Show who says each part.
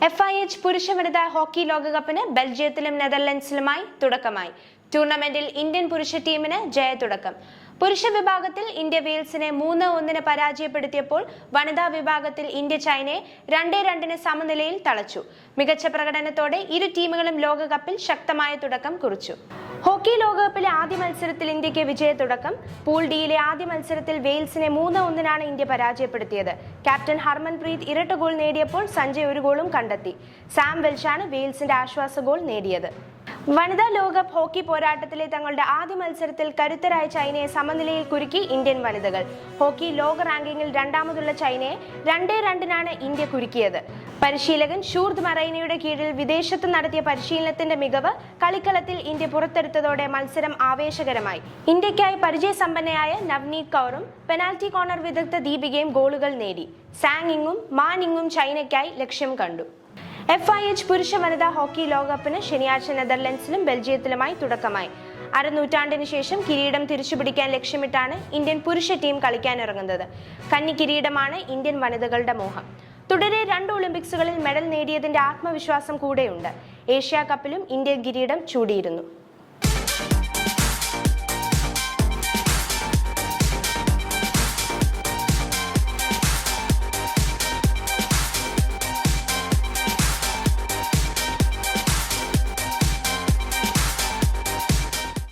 Speaker 1: FIH പുരുഷ വനിതാ hockey ലോകകപ്പിന് ബെൽജിയത്തിലും നെതർലൻഡ്സിലുമായി തുടക്കമായി. ടൂർണമെന്റിൽ ഇന്ത്യൻ പുരുഷ ടീമിന് ജയത്തുടക്കം. പുരുഷ വിഭാഗത്തിൽ ഇന്ത്യ വെയിൽസിനെ 3-1 പരാജയപ്പെടുത്തിയപ്പോൾ വനിതാ വിഭാഗത്തിൽ ഇന്ത്യ ചൈനയെ 2-2 സമനിലയിൽ തളച്ചു. മികച്ച പ്രകടനത്തോടെ ഇരു ടീമുകളും ലോകകപ്പിൽ ശക്തമായ തുടക്കം കുറിച്ചു. ഹോക്കി ലോകകപ്പിലെ ആദ്യ മത്സരത്തിൽ ഇന്ത്യക്ക് വിജയത്തുടക്കം. പൂൾ ഡിയിലെ ആദ്യ മത്സരത്തിൽ വെയിൽസിനെ 3-1 ഇന്ത്യ പരാജയപ്പെടുത്തിയത്. ക്യാപ്റ്റൻ ഹർമൻപ്രീത് ഇരട്ട ഗോൾ നേടിയപ്പോൾ സഞ്ജയ് ഒരു ഗോളും കണ്ടെത്തി. സാം വെൽഷാണ് വെയിൽസിന്റെ ആശ്വാസ ഗോൾ നേടിയത്. വനിതാ ലോകകപ്പ് ഹോക്കി പോരാട്ടത്തിലെ തങ്ങളുടെ ആദ്യ മത്സരത്തിൽ കരുത്തരായ ചൈനയെ സമനിലയിൽ കുരുക്കി ഇന്ത്യൻ വനിതകൾ. ഹോക്കി ലോക റാങ്കിങ്ങിൽ രണ്ടാമതുള്ള ചൈനയെ 2-2 ഇന്ത്യ കുരുക്കിയത്. പരിശീലകൻ ഷൂർദ് മറൈനയുടെ കീഴിൽ വിദേശത്ത് നടത്തിയ പരിശീലനത്തിന്റെ മികവ് കളിക്കളത്തിൽ ഇന്ത്യ പുറത്തെടുത്തതോടെ മത്സരം ആവേശകരമായി. ഇന്ത്യക്കായി പരിചയസമ്പന്നയായ നവ്നീത് കൗറും പെനാൽറ്റി കോർണർ വിദഗ്ധ ദീപികയും ഗോളുകൾ നേടി. സാങ് ഇങ്ങും മാൻ ഇങ്ങും ചൈനയ്ക്കായി ലക്ഷ്യം കണ്ടു. FIH പുരുഷ വനിതാ ഹോക്കി ലോകകപ്പിന് ശനിയാഴ്ച നെതർലൻഡ്സിലും ബെൽജിയത്തിലുമായി തുടക്കമായി. അരനൂറ്റാണ്ടിന് ശേഷം കിരീടം തിരിച്ചുപിടിക്കാൻ ലക്ഷ്യമിട്ടാണ് ഇന്ത്യൻ പുരുഷ ടീം കളിക്കാനിറങ്ങുന്നത്. കന്നി കിരീടമാണ് ഇന്ത്യൻ വനിതകളുടെ മോഹം. തുടരെ 2 ഒളിമ്പിക്സുകളിൽ മെഡൽ നേടിയതിന്റെ ആത്മവിശ്വാസം കൂടെയുണ്ട്. ഏഷ്യാ കപ്പിലും ഇന്ത്യൻ കിരീടം ചൂടിയിരുന്നു.